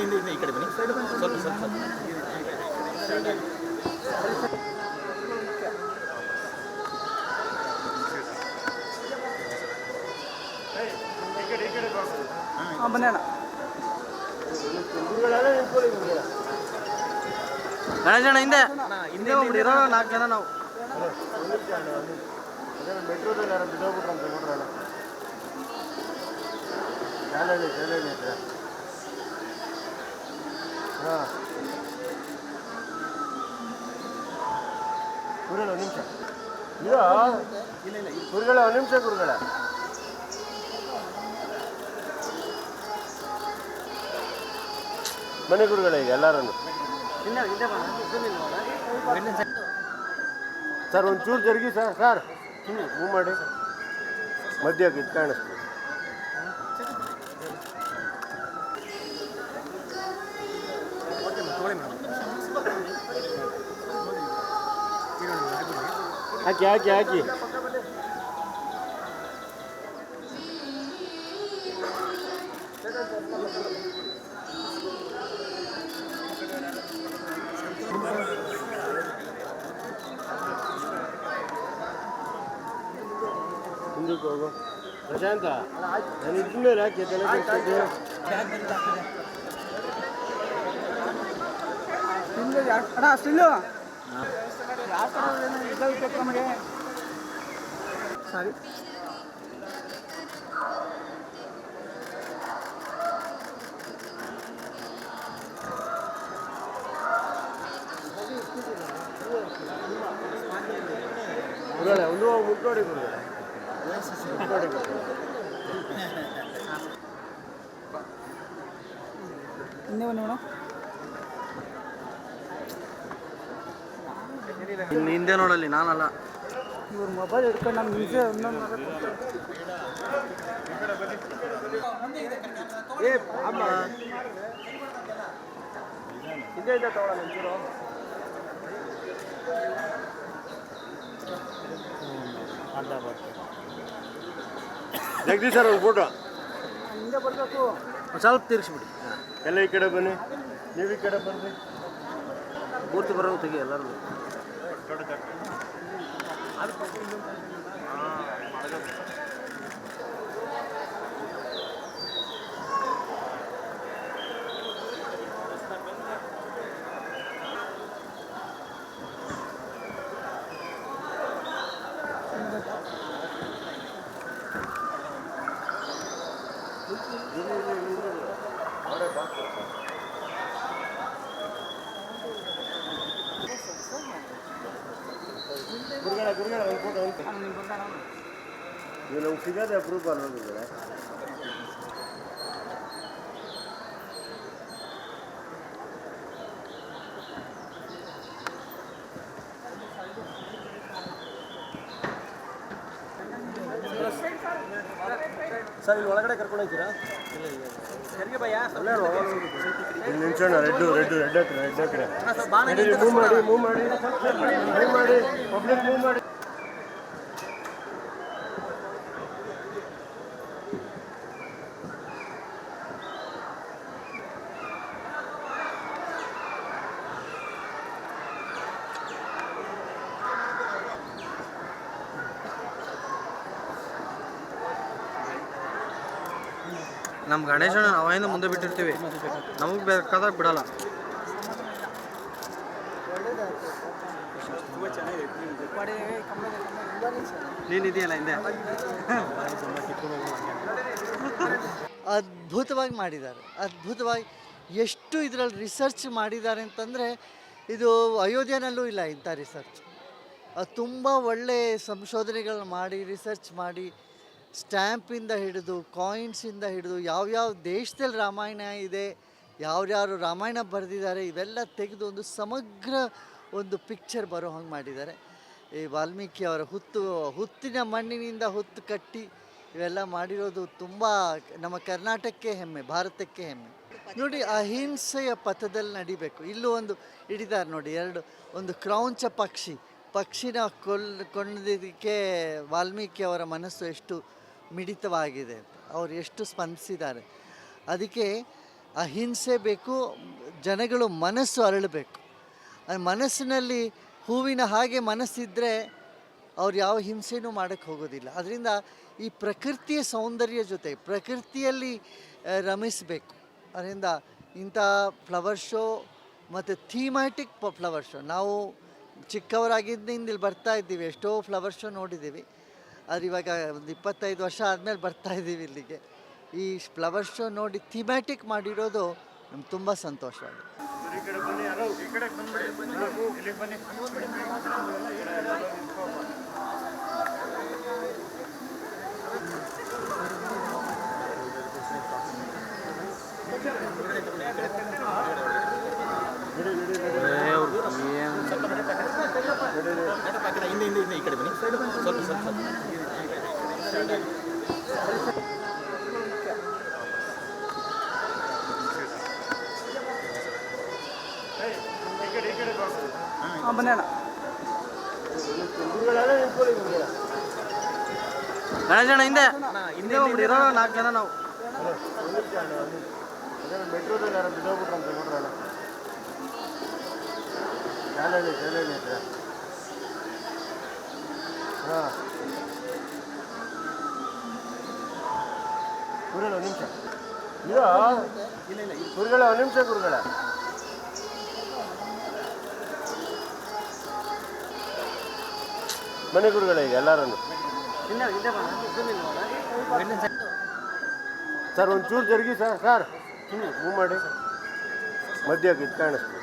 ಹಿಂದೆ ಈ ಕಡೆ ಬನ್ನಿ ಸ್ವಲ್ಪ ಸ್ವಲ್ಪ ಬನ್ನಿ ಗಣೇಶಣ್ಣ ಹಿಂದೆ ಹಿಂದೆ ಒಬ್ರು ಇರೋ 4 ಜನ ನಾವು ಮೆಟ್ರೋದಲ್ಲಿ ಯಾರು ಬಿದ್ದೋಗ್ಬಿಟ್ರಂತೆ ನೋಡ್ರಲ್ಲ ಜಾಲಹಳ್ಳಿ ಹತ್ರ ಹಾಂ ಗುರುಗಳ ಒಂದು ನಿಮಿಷ ಇಲ್ಲ ಗುರುಗಳ ಒಂದು ನಿಮಿಷ ಗುರುಗಳ ಮನೆ ಗುರುಗಳ ಈಗ ಎಲ್ಲರೂ ಸರ್ ಒಂಚೂರು ಜರುಗಿ ಸರ್ ಮೂವ್ ಮಾಡಿ ಮಧ್ಯಕ್ಕೆ ಇದು ಕಾಣಿಸ್ತು ಹಾಕಿ ಮುಂದಕ್ಕೆ ಹೋಗು ಪ್ರಶಾಂತ ನಾನು ಇದ್ಮೇಲೆ ಯಾಕೆ ತಲೆ ಕೆಡ್ತಿದ್ದೆ ಅಣ್ಣ ಸ್ಟಿಲ್ಲು ನಮಗೆ ಸರಿ ಒಂದು ಮುಟ್ಟೋಡಿ ಹಿಂದೆ ಬನ್ನಿ ಮೇಡಮ್ ಹಿಂದೆ ನೋಡಲ್ಲಿ ನಾನಲ್ಲ ಇವ್ರ ಮೊಬೈಲ್ ಹಿಡ್ಕೊಂಡು ನಮ್ಮ ನಿಜ ಹಿಂದೆ ತಗೊಳ್ಳೋಣ ಒಂಚೂರು ಜಗದೀಶ್ ಸರ್ ಒಂದು ಫೋಟೋ ಹಿಂದೆ ಬರಬೇಕು ಸ್ವಲ್ಪ ತಿರ್ಗಿಸ್ಬಿಡಿ ಎಲ್ಲ ಈ ಕಡೆ ಬನ್ನಿ ನೀವು ಈ ಕಡೆ ಬನ್ನಿ ಪೂರ್ತಿ ಬರೋದು ತೆಗಿ ಎಲ್ಲರೂ ಗುರುಗಳ ಒಂದು ಫೋಟೋ ನೀವು ನಮ್ಗೆ ಸಿಗೋದೇ ಅಪ್ರೂವ್ ಅನ್ನೋದಿಲ್ಲ ಸರ್ ಇಲ್ಲಿ ಒಳಗಡೆ ಕರ್ಕೊಂಡು ಹೋಗ್ತೀರಾ ಇಲ್ಲಿ ನಿಲ್ಸೋಣ ರೆಡ್ ಹತ್ರ ಮೂವ್ ಮಾಡಿ ಪಬ್ಲಿಕ್ ಮೂವ್ ಮಾಡಿ ನಮ್ಮ ಗಣೇಶನ ಅವಾಗಿಂದ ಮುಂದೆ ಬಿಟ್ಟಿರ್ತೀವಿ ನಮಗೆ ಬೇಕಾದಾಗ ಬಿಡಲ್ಲ ನೀನಿದೆಯಲ್ಲ ಹಿಂದೆ ಅದ್ಭುತವಾಗಿ ಮಾಡಿದ್ದಾರೆ ಅದ್ಭುತವಾಗಿ ಎಷ್ಟು ಇದರಲ್ಲಿ ರಿಸರ್ಚ್ ಮಾಡಿದ್ದಾರೆ ಅಂತಂದರೆ ಇದು ಅಯೋಧ್ಯೆನಲ್ಲೂ ಇಲ್ಲ ಇಂಥ ರಿಸರ್ಚ್ ತುಂಬ ಒಳ್ಳೆಯ ಸಂಶೋಧನೆಗಳನ್ನ ಮಾಡಿ ರಿಸರ್ಚ್ ಮಾಡಿ ಸ್ಟ್ಯಾಂಪಿಂದ ಹಿಡಿದು ಕಾಯಿನ್ಸಿಂದ ಹಿಡಿದು ಯಾವ್ಯಾವ ದೇಶದಲ್ಲಿ ರಾಮಾಯಣ ಇದೆ ಯಾರ್ಯಾರು ರಾಮಾಯಣ ಬರೆದಿದ್ದಾರೆ ಇವೆಲ್ಲ ತೆಗೆದು ಒಂದು ಸಮಗ್ರ ಒಂದು ಪಿಕ್ಚರ್ ಬರೋ ಹಂಗೆ ಮಾಡಿದ್ದಾರೆ ಈ ವಾಲ್ಮೀಕಿ ಅವರ ಹುತ್ತಿನ ಮಣ್ಣಿನಿಂದ ಹುತ್ತು ಕಟ್ಟಿ ಇವೆಲ್ಲ ಮಾಡಿರೋದು ತುಂಬ ನಮ್ಮ ಕರ್ನಾಟಕಕ್ಕೆ ಹೆಮ್ಮೆ, ಭಾರತಕ್ಕೆ ಹೆಮ್ಮೆ. ನೋಡಿ, ಅಹಿಂಸೆಯ ಪಥದಲ್ಲಿ ನಡಿಬೇಕು. ಇಲ್ಲೂ ಒಂದು ಹಿಡಿದಾರೆ ನೋಡಿ, ಒಂದು ಕ್ರೌಂಚ ಪಕ್ಷಿನ ಕೊಂದಿದ್ದಕ್ಕೆ ವಾಲ್ಮೀಕಿ ಅವರ ಮನಸ್ಸು ಎಷ್ಟು ಮಿಡಿತವಾಗಿದೆ, ಅವರು ಎಷ್ಟು ಸ್ಪಂದಿಸಿದ್ದಾರೆ. ಅದಕ್ಕೆ ಅಹಿಂಸೆ ಬೇಕು, ಜನಗಳು ಮನಸ್ಸು ಅರಳಬೇಕು. ಮನಸ್ಸಿನಲ್ಲಿ ಹೂವಿನ ಹಾಗೆ ಮನಸ್ಸಿದ್ದರೆ ಅವ್ರು ಯಾವ ಹಿಂಸೆನೂ ಮಾಡೋಕ್ಕೆ ಹೋಗೋದಿಲ್ಲ. ಅದರಿಂದ ಈ ಪ್ರಕೃತಿಯ ಸೌಂದರ್ಯ ಜೊತೆ ಪ್ರಕೃತಿಯಲ್ಲಿ ರಮಿಸಬೇಕು. ಅದರಿಂದ ಇಂಥ ಫ್ಲವರ್ ಶೋ ಮತ್ತು ಥೀಮ್ಯಾಟಿಕ್ ಫ್ಲವರ್ ಶೋ, ನಾವು ಚಿಕ್ಕವರಾಗಿದ್ದರಿಂದ ಇಲ್ಲಿ ಬರ್ತಾ ಇದ್ದೀವಿ, ಎಷ್ಟೋ ಫ್ಲವರ್ ಶೋ ನೋಡಿದ್ದೀವಿ. ಆದರೆ ಇವಾಗ ಒಂದು 25 ವರ್ಷ ಆದಮೇಲೆ ಬರ್ತಾ ಇದ್ದೀವಿ ಇಲ್ಲಿಗೆ. ಈ ಫ್ಲವರ್ ಶೋ ನೋಡಿ ಥೀಮ್ಯಾಟಿಕ್ ಮಾಡಿರೋದು ನಮ್ಗೆ ತುಂಬ ಸಂತೋಷವಾಗಿದೆ. ಹಿಂದೆ ಈ ಕಡೆ ಬನ್ನಿ, ಸ್ವಲ್ಪ ಬನ್ನಿ ಗಣೇಶಣ್ಣ ಹಿಂದೆ ಒಬ್ರು ಇರೋ 4 ಜನ ನಾವು. ಮೆಟ್ರೋದಲ್ಲಿ ಯಾರು ಬಿದ್ದೋಗ್ಬಿಟ್ರಂತ ನೋಡ್ರಲ್ಲ, ಶಾಲೆಯಲ್ಲಿ ಹತ್ರ. ಹಾಂ, ಗುರುಗಳ 1 ನಿಮಿಷ ಇರೋ, ಗುರುಗಳ 1 ನಿಮಿಷ ಗುರುಗಳ. ಮನೆ ಗುರುಗಳ ಈಗ ಎಲ್ಲರನ್ನು ಸರ್ ಒಂಚೂರು ಜರುಗಿ ಸರ್ ಮೂವ್ ಮಾಡಿ, ಮಧ್ಯಕ್ಕೆ ಇದು ಕಾಣಿಸ್ತೀವಿ.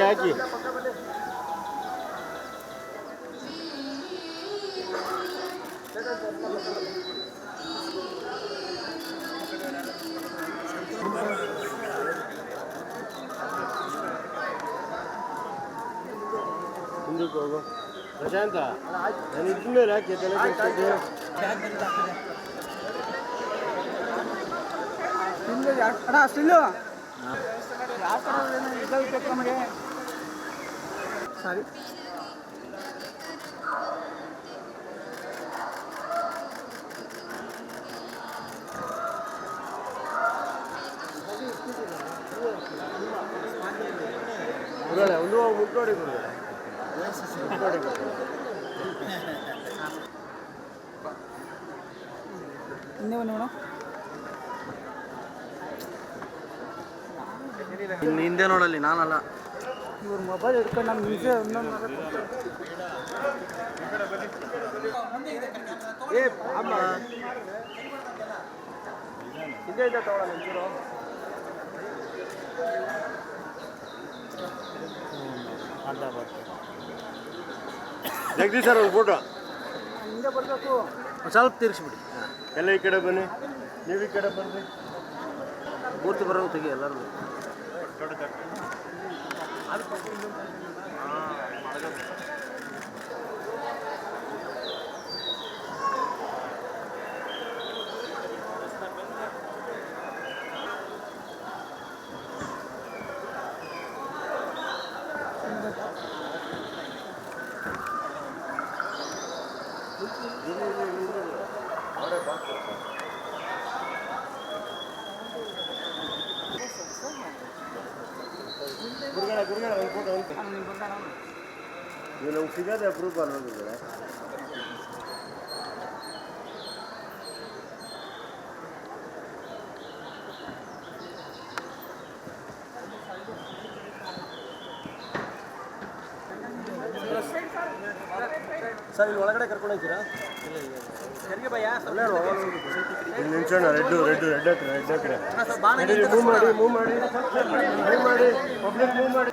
ಹಾಕಿ ಮುಂದಕ್ಕೆ ಹೋಗು ಪ್ರಶಾಂತ. ನಾನು ಇದ್ಮೇಲೆ ಯಾಕೆ ತಲೆ ಕೆಡ್ತಿದ್ದೆ? ಸಾರಿ ಗುರುಗಳೇ ಒಂದು ಮುಟ್ಟೋಡಿ ಗುರುಗಳೇ, ಮುಟ್ಟೋಡಿ ಹಿಂದೆ ನೋಡಲ್ಲಿ, ನಾನಲ್ಲ. ಇವ್ರ ಮೊಬೈಲ್ ಹಿಡ್ಕೊಂಡು ನಮ್ಮ ಹಿಂದೆ ಒಂದೊಂದು ಹಿಂದೆ ಇದೆ ತಗೊಳ್ಳೋಣ ಒಂಚೂರು. ಜಗದೀಶ್ ಸರ್ ಒಂದು ಫೋಟೋ ಹಿಂದೆ ಬರಬೇಕು, ಸ್ವಲ್ಪ ತಿರ್ಗಿಸ್ಬಿಡಿ. ಎಲ್ಲ ಈ ಕಡೆ ಬನ್ನಿ, ನೀವು ಈ ಕಡೆ ಬನ್ನಿ. ಪೂರ್ತಿ ಬರೋ ತೆಗಿ ಎಲ್ಲರೂ. ಗುರುಗಳ ಒಂದು ಫೋಟೋ ಅಂತ ನೀವು ನಮ್ಗೆ ಸಿಗೋದೇ ಅಪ್ರೂಪ ಅಲ್ವ ಗುರುಗಳೇ? ಸರ್ ಇಲ್ಲಿ ಒಳಗಡೆ ಕರ್ಕೊಂಡು ಹೋಗ್ತೀರಾ? ಇಲ್ಲಿ ನಿಂಚೋಣ, ರೆಡ್ ಹತ್ರ ಮೂವ್ ಮಾಡಿ ಪಬ್ಲಿಕ್ ಮೂವ್ ಮಾಡಿ.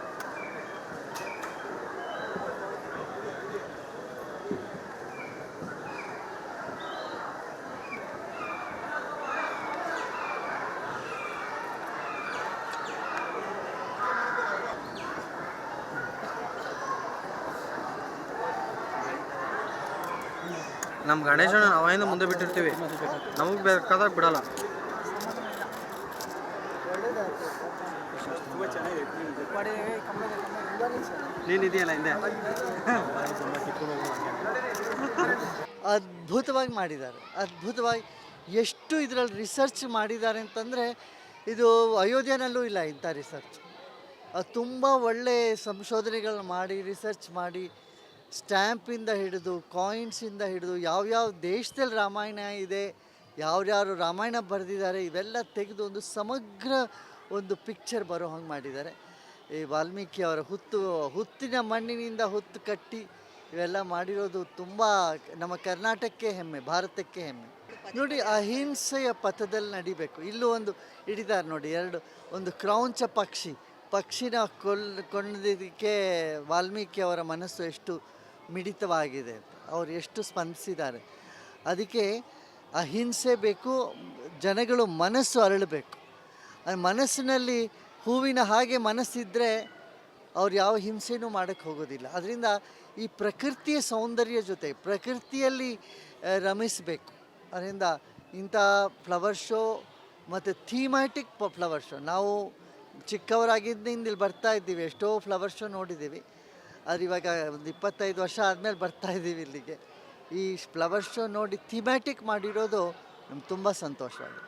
ನಮ್ಮ ಗಣೇಶನ ಅವಾಗಿಂದ ಮುಂದೆ ಬಿಟ್ಟಿರ್ತೀವಿ, ನಮಗೆ ಬೇಕಾದಾಗ ಬಿಡಲ್ಲ. ನೀನಿದೆಯಲ್ಲ ಹಿಂದೆ. ಅದ್ಭುತವಾಗಿ ಮಾಡಿದ್ದಾರೆ, ಅದ್ಭುತವಾಗಿ. ಎಷ್ಟು ಇದರಲ್ಲಿ ರಿಸರ್ಚ್ ಮಾಡಿದ್ದಾರೆ ಅಂತಂದರೆ ಇದು ಅಯೋಧ್ಯೆನಲ್ಲೂ ಇಲ್ಲ ಇಂಥ ರಿಸರ್ಚ್. ತುಂಬ ಒಳ್ಳೆ ಸಂಶೋಧನೆಗಳನ್ನ ಮಾಡಿ ರಿಸರ್ಚ್ ಮಾಡಿ ಸ್ಟ್ಯಾಂಪಿಂದ ಹಿಡಿದು ಕಾಯಿನ್ಸಿಂದ ಹಿಡಿದು ಯಾವ್ಯಾವ ದೇಶದಲ್ಲಿ ರಾಮಾಯಣ ಇದೆ, ಯಾರ್ಯಾರು ರಾಮಾಯಣ ಬರೆದಿದ್ದಾರೆ, ಇವೆಲ್ಲ ತೆಗೆದು ಒಂದು ಸಮಗ್ರ ಒಂದು ಪಿಕ್ಚರ್ ಬರೋ ಹಂಗೆ ಮಾಡಿದ್ದಾರೆ. ಈ ವಾಲ್ಮೀಕಿ ಅವರ ಹುತ್ತಿನ ಮಣ್ಣಿನಿಂದ ಹುತ್ತು ಕಟ್ಟಿ ಇವೆಲ್ಲ ಮಾಡಿರೋದು ತುಂಬ ನಮ್ಮ ಕರ್ನಾಟಕಕ್ಕೆ ಹೆಮ್ಮೆ, ಭಾರತಕ್ಕೆ ಹೆಮ್ಮೆ. ನೋಡಿ, ಅಹಿಂಸೆಯ ಪಥದಲ್ಲಿ ನಡಿಬೇಕು. ಇಲ್ಲೂ ಒಂದು ಹಿಡಿದಾರೆ ನೋಡಿ, ಒಂದು ಕ್ರೌಂಚ ಪಕ್ಷಿನ ಕೊಂದಿದ್ದಕ್ಕೆ ವಾಲ್ಮೀಕಿ ಅವರ ಮನಸ್ಸು ಎಷ್ಟು ಮಿಡಿತವಾಗಿದೆ ಅಂತ, ಅವರು ಎಷ್ಟು ಸ್ಪಂದಿಸಿದ್ದಾರೆ. ಅದಕ್ಕೆ ಅಹಿಂಸೆ ಬೇಕು, ಜನಗಳು ಮನಸ್ಸು ಅರಳಬೇಕು. ಮನಸ್ಸಿನಲ್ಲಿ ಹೂವಿನ ಹಾಗೆ ಮನಸ್ಸಿದ್ದರೆ ಅವ್ರು ಯಾವ ಹಿಂಸೆನೂ ಮಾಡೋಕ್ಕೆ ಹೋಗೋದಿಲ್ಲ. ಅದರಿಂದ ಈ ಪ್ರಕೃತಿಯ ಸೌಂದರ್ಯ ಜೊತೆ ಪ್ರಕೃತಿಯಲ್ಲಿ ರಮಿಸಬೇಕು. ಅದರಿಂದ ಇಂಥ ಫ್ಲವರ್ ಶೋ ಮತ್ತು ಥೀಮ್ಯಾಟಿಕ್ ಫ್ಲವರ್ ಶೋ, ನಾವು ಚಿಕ್ಕವರಾಗಿದ್ದರಿಂದ ಇಲ್ಲಿ ಬರ್ತಾ ಇದ್ದೀವಿ, ಎಷ್ಟೋ ಫ್ಲವರ್ ಶೋ ನೋಡಿದ್ದೀವಿ. ಅದು ಇವಾಗ ಒಂದು 25 ವರ್ಷ ಆದಮೇಲೆ ಬರ್ತಾ ಇದ್ದೀವಿ ಇಲ್ಲಿಗೆ. ಈ ಫ್ಲವರ್ ಶೋ ನೋಡಿ ಥೀಮ್ಯಾಟಿಕ್ ಮಾಡಿರೋದು ನಮ್ಗೆ ತುಂಬ ಸಂತೋಷವಾಗಿದೆ.